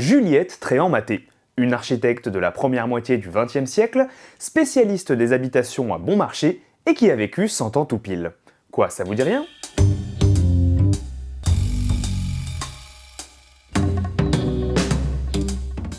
Juliette Tréant-Maté, une architecte de la première moitié du XXe siècle, spécialiste des habitations à bon marché et qui a vécu 100 ans tout pile. Quoi, ça vous dit rien?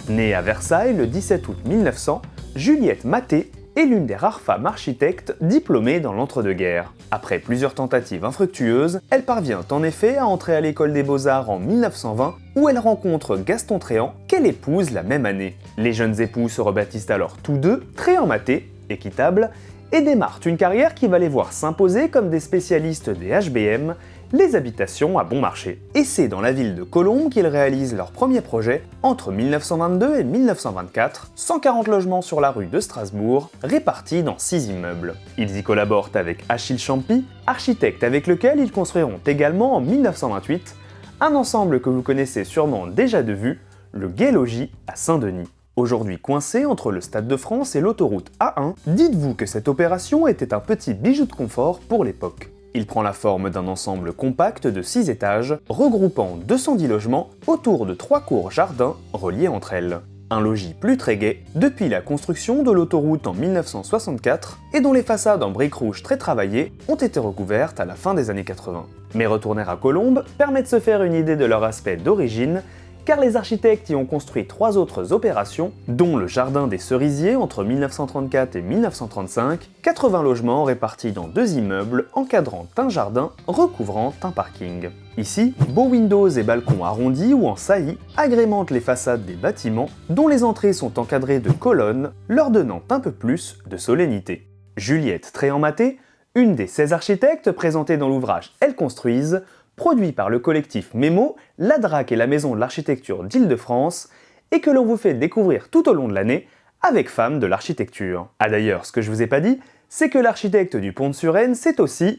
Née à Versailles le 17 août 1900, Juliette Maté est l'une des rares femmes architectes diplômées dans l'entre-deux-guerres. Après plusieurs tentatives infructueuses, elle parvient en effet à entrer à l'école des Beaux-Arts en 1920 où elle rencontre Gaston Tréant qu'elle épouse la même année. Les jeunes époux se rebaptisent alors tous deux Tréant-Maté, équitable, et démarrent une carrière qui va les voir s'imposer comme des spécialistes des HBM, les habitations à bon marché. Et c'est dans la ville de Colombes qu'ils réalisent leur premier projet entre 1922 et 1924, 140 logements sur la rue de Strasbourg, répartis dans 6 immeubles. Ils y collaborent avec Achille Champy, architecte avec lequel ils construiront également en 1928 un ensemble que vous connaissez sûrement déjà de vue, le Gai Logis à Saint-Denis. Aujourd'hui coincé entre le Stade de France et l'autoroute A1, dites-vous que cette opération était un petit bijou de confort pour l'époque. Il prend la forme d'un ensemble compact de 6 étages, regroupant 210 logements autour de 3 cours jardins reliés entre elles. Un logis plus très gai depuis la construction de l'autoroute en 1964 et dont les façades en briques rouges très travaillées ont été recouvertes à la fin des années 80. Mais retourner à Colombes permet de se faire une idée de leur aspect d'origine, car les architectes y ont construit 3 autres opérations, dont le Jardin des Cerisiers entre 1934 et 1935, 80 logements répartis dans 2 immeubles encadrant un jardin recouvrant un parking. Ici, beaux windows et balcons arrondis ou en saillie agrémentent les façades des bâtiments, dont les entrées sont encadrées de colonnes, leur donnant un peu plus de solennité. Juliette Tréant-Maté, une des 16 architectes présentées dans l'ouvrage Elles construisent, produit par le collectif Mémo, la DRAC et la Maison de l'Architecture d'Île-de-France, et que l'on vous fait découvrir tout au long de l'année avec Femmes de l'Architecture. Ah d'ailleurs, ce que je vous ai pas dit, c'est que l'architecte du Pont de Suresnes, c'est aussi